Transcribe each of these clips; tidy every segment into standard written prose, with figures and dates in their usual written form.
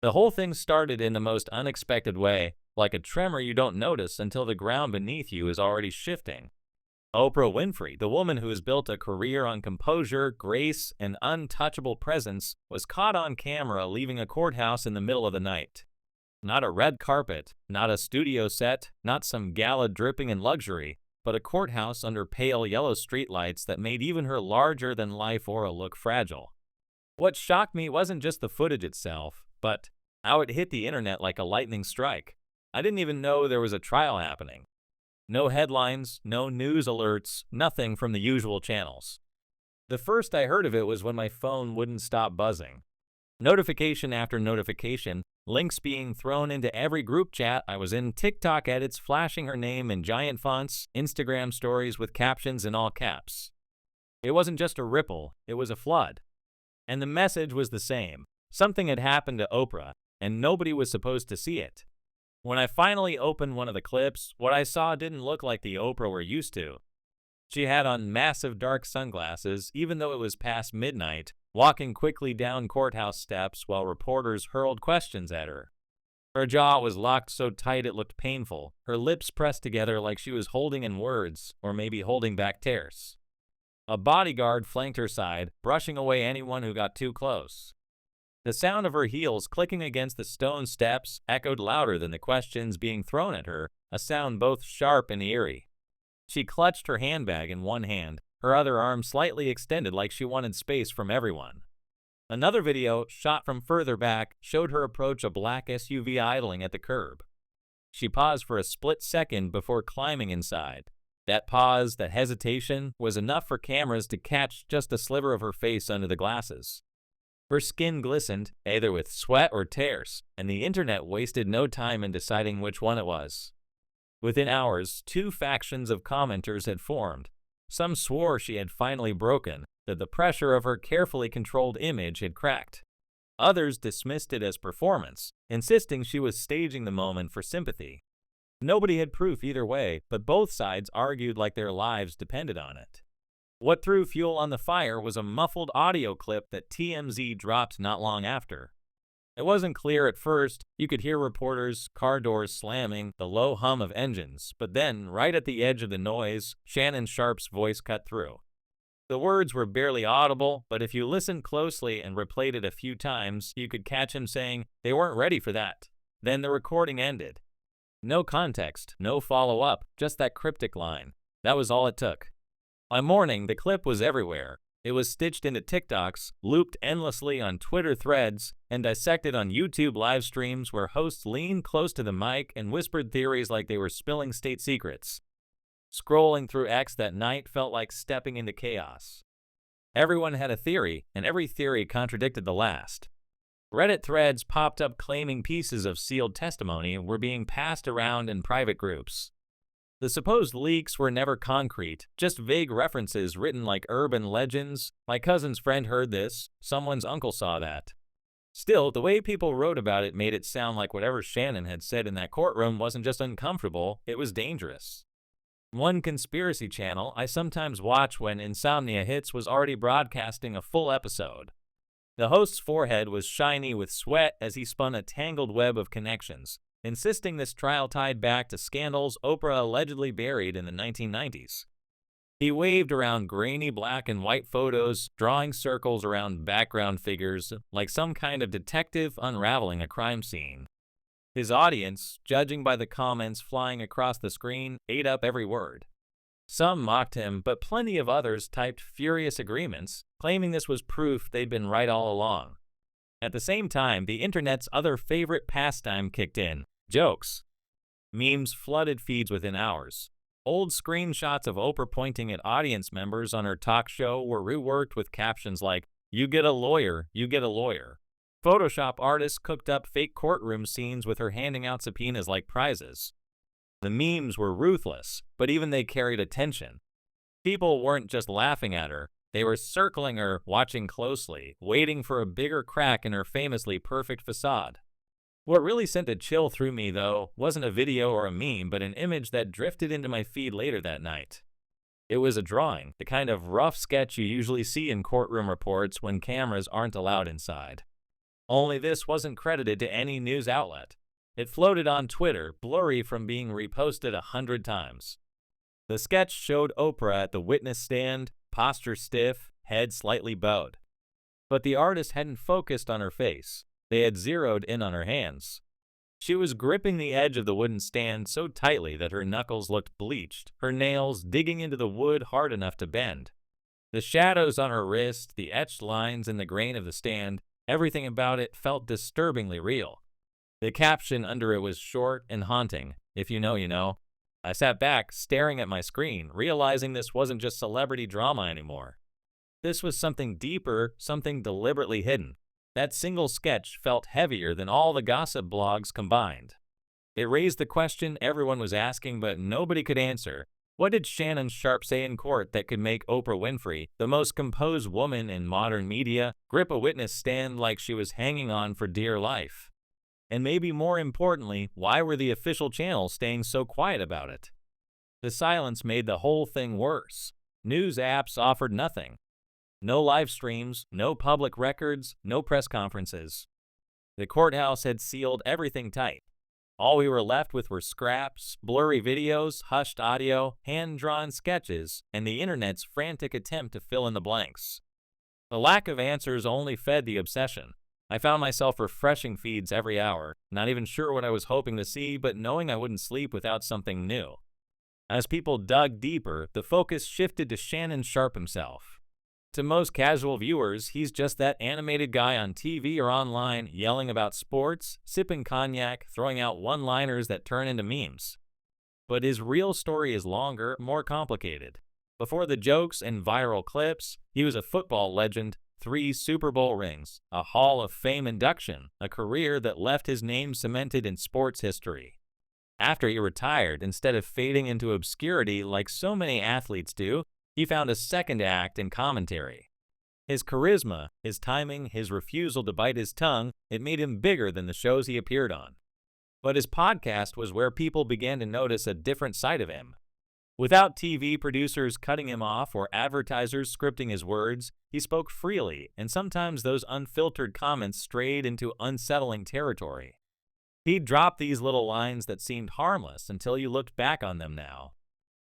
The whole thing started in the most unexpected way, like a tremor you don't notice until the ground beneath you is already shifting. Oprah Winfrey, the woman who has built a career on composure, grace, and untouchable presence, was caught on camera leaving a courthouse in the middle of the night. Not a red carpet, not a studio set, not some gala dripping in luxury, but a courthouse under pale yellow streetlights that made even her larger-than-life aura look fragile. What shocked me wasn't just the footage itself, but how it hit the internet like a lightning strike. I didn't even know there was a trial happening. No headlines, no news alerts, nothing from the usual channels. The first I heard of it was when my phone wouldn't stop buzzing. Notification after notification, links being thrown into every group chat I was in, TikTok edits flashing her name in giant fonts, Instagram stories with captions in all caps. It wasn't just a ripple, it was a flood. And the message was the same. Something had happened to Oprah, and nobody was supposed to see it. When I finally opened one of the clips, what I saw didn't look like the Oprah we're used to. She had on massive dark sunglasses, even though it was past midnight, walking quickly down courthouse steps while reporters hurled questions at her. Her jaw was locked so tight it looked painful, her lips pressed together like she was holding in words, or maybe holding back tears. A bodyguard flanked her side, brushing away anyone who got too close. The sound of her heels clicking against the stone steps echoed louder than the questions being thrown at her, a sound both sharp and eerie. She clutched her handbag in one hand, her other arm slightly extended like she wanted space from everyone. Another video, shot from further back, showed her approach a black SUV idling at the curb. She paused for a split second before climbing inside. That pause, that hesitation, was enough for cameras to catch just a sliver of her face under the glasses. Her skin glistened, either with sweat or tears, and the internet wasted no time in deciding which one it was. Within hours, two factions of commenters had formed. Some swore she had finally broken, that the pressure of her carefully controlled image had cracked. Others dismissed it as performance, insisting she was staging the moment for sympathy. Nobody had proof either way, but both sides argued like their lives depended on it. What threw fuel on the fire was a muffled audio clip that TMZ dropped not long after. It wasn't clear at first. You could hear reporters, car doors slamming, the low hum of engines, but then, right at the edge of the noise, Shannon Sharpe's voice cut through. The words were barely audible, but if you listened closely and replayed it a few times, you could catch him saying, "They weren't ready for that." Then the recording ended. No context, no follow-up, just that cryptic line. That was all it took. By morning, the clip was everywhere. It was stitched into TikToks, looped endlessly on Twitter threads, and dissected on YouTube live streams where hosts leaned close to the mic and whispered theories like they were spilling state secrets. Scrolling through X that night felt like stepping into chaos. Everyone had a theory, and every theory contradicted the last. Reddit threads popped up claiming pieces of sealed testimony were being passed around in private groups. The supposed leaks were never concrete, just vague references written like urban legends. My cousin's friend heard this, someone's uncle saw that. Still, the way people wrote about it made it sound like whatever Shannon had said in that courtroom wasn't just uncomfortable, it was dangerous. One conspiracy channel I sometimes watch when insomnia hits was already broadcasting a full episode. The host's forehead was shiny with sweat as he spun a tangled web of connections, insisting this trial tied back to scandals Oprah allegedly buried in the 1990s. He waved around grainy black and white photos, drawing circles around background figures, like some kind of detective unraveling a crime scene. His audience, judging by the comments flying across the screen, ate up every word. Some mocked him, but plenty of others typed furious agreements, claiming this was proof they'd been right all along. At the same time, the internet's other favorite pastime kicked in: jokes. Memes flooded feeds within hours. Old screenshots of Oprah pointing at audience members on her talk show were reworked with captions like, "You get a lawyer, you get a lawyer." Photoshop artists cooked up fake courtroom scenes with her handing out subpoenas like prizes. The memes were ruthless, but even they carried attention. People weren't just laughing at her, they were circling her, watching closely, waiting for a bigger crack in her famously perfect facade. What really sent a chill through me, though, wasn't a video or a meme, but an image that drifted into my feed later that night. It was a drawing, the kind of rough sketch you usually see in courtroom reports when cameras aren't allowed inside. Only this wasn't credited to any news outlet. It floated on Twitter, blurry from being reposted 100 times. The sketch showed Oprah at the witness stand, posture stiff, head slightly bowed. But the artist hadn't focused on her face. They had zeroed in on her hands. She was gripping the edge of the wooden stand so tightly that her knuckles looked bleached, her nails digging into the wood hard enough to bend. The shadows on her wrist, the etched lines in the grain of the stand, everything about it felt disturbingly real. The caption under it was short and haunting, "If you know, you know." I sat back, staring at my screen, realizing this wasn't just celebrity drama anymore. This was something deeper, something deliberately hidden. That single sketch felt heavier than all the gossip blogs combined. It raised the question everyone was asking but nobody could answer. What did Shannon Sharpe say in court that could make Oprah Winfrey, the most composed woman in modern media, grip a witness stand like she was hanging on for dear life? And maybe more importantly, why were the official channels staying so quiet about it? The silence made the whole thing worse. News apps offered nothing. No live streams, no public records, no press conferences. The courthouse had sealed everything tight. All we were left with were scraps, blurry videos, hushed audio, hand-drawn sketches, and the internet's frantic attempt to fill in the blanks. The lack of answers only fed the obsession. I found myself refreshing feeds every hour, not even sure what I was hoping to see, but knowing I wouldn't sleep without something new. As people dug deeper, the focus shifted to Shannon Sharpe himself. To most casual viewers, he's just that animated guy on TV or online yelling about sports, sipping cognac, throwing out one-liners that turn into memes. But his real story is longer, more complicated. Before the jokes and viral clips, he was a football legend, 3 Super Bowl rings, a Hall of Fame induction, a career that left his name cemented in sports history. After he retired, instead of fading into obscurity like so many athletes do, he found a second act in commentary. His charisma, his timing, his refusal to bite his tongue, it made him bigger than the shows he appeared on. But his podcast was where people began to notice a different side of him. Without TV producers cutting him off or advertisers scripting his words, he spoke freely, and sometimes those unfiltered comments strayed into unsettling territory. He'd drop these little lines that seemed harmless until you looked back on them now.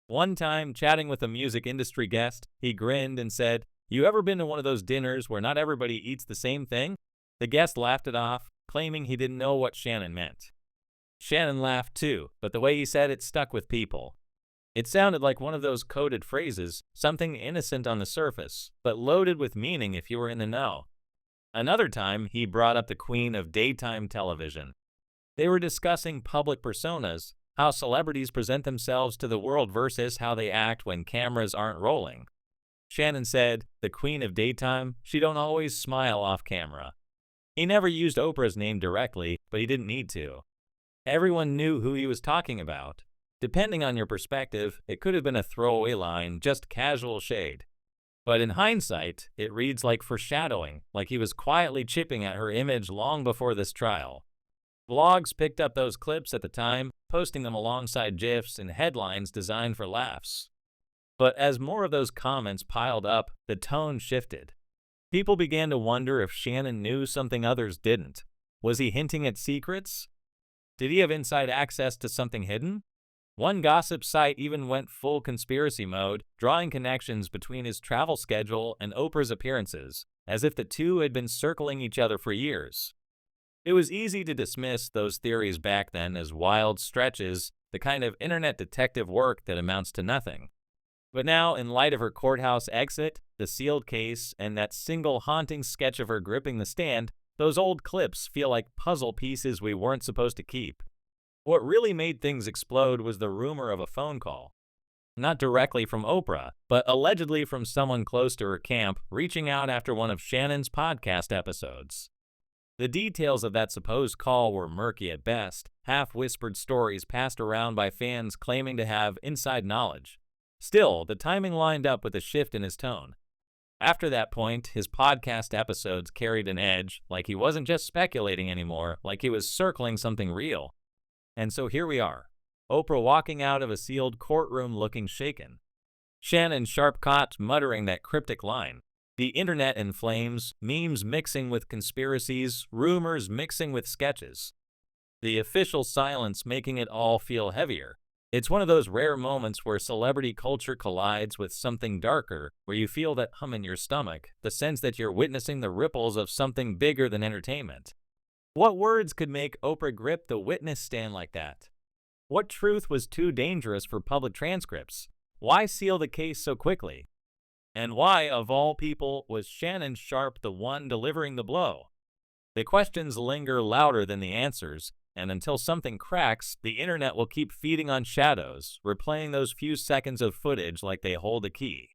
One time, chatting with a music industry guest, he grinned and said, "You ever been to one of those dinners where not everybody eats the same thing?" The guest laughed it off, claiming he didn't know what Shannon meant. Shannon laughed too, but the way he said it stuck with people. It sounded like one of those coded phrases, something innocent on the surface, but loaded with meaning if you were in the know. Another time, he brought up the queen of daytime television. They were discussing public personas, how celebrities present themselves to the world versus how they act when cameras aren't rolling. Shannon said, "The queen of daytime, she don't always smile off camera." He never used Oprah's name directly, but he didn't need to. Everyone knew who he was talking about. Depending on your perspective, it could have been a throwaway line, just casual shade. But in hindsight, it reads like foreshadowing, like he was quietly chipping at her image long before this trial. Blogs picked up those clips at the time, posting them alongside GIFs and headlines designed for laughs. But as more of those comments piled up, the tone shifted. People began to wonder if Shannon knew something others didn't. Was he hinting at secrets? Did he have inside access to something hidden? One gossip site even went full conspiracy mode, drawing connections between his travel schedule and Oprah's appearances, as if the two had been circling each other for years. It was easy to dismiss those theories back then as wild stretches, the kind of internet detective work that amounts to nothing. But now, in light of her courthouse exit, the sealed case, and that single haunting sketch of her gripping the stand, those old clips feel like puzzle pieces we weren't supposed to keep. What really made things explode was the rumor of a phone call. Not directly from Oprah, but allegedly from someone close to her camp, reaching out after one of Shannon's podcast episodes. The details of that supposed call were murky at best, half-whispered stories passed around by fans claiming to have inside knowledge. Still, the timing lined up with a shift in his tone. After that point, his podcast episodes carried an edge, like he wasn't just speculating anymore, like he was circling something real. And so here we are, Oprah walking out of a sealed courtroom looking shaken. Shannon Sharpe caught muttering that cryptic line, The internet in flames, memes mixing with conspiracies, rumors mixing with sketches. The official silence making it all feel heavier. It's one of those rare moments where celebrity culture collides with something darker, where you feel that hum in your stomach, the sense that you're witnessing the ripples of something bigger than entertainment. What words could make Oprah grip the witness stand like that? What truth was too dangerous for public transcripts? Why seal the case so quickly? And why, of all people, was Shannon Sharpe the one delivering the blow? The questions linger louder than the answers, and until something cracks, the internet will keep feeding on shadows, replaying those few seconds of footage like they hold a key.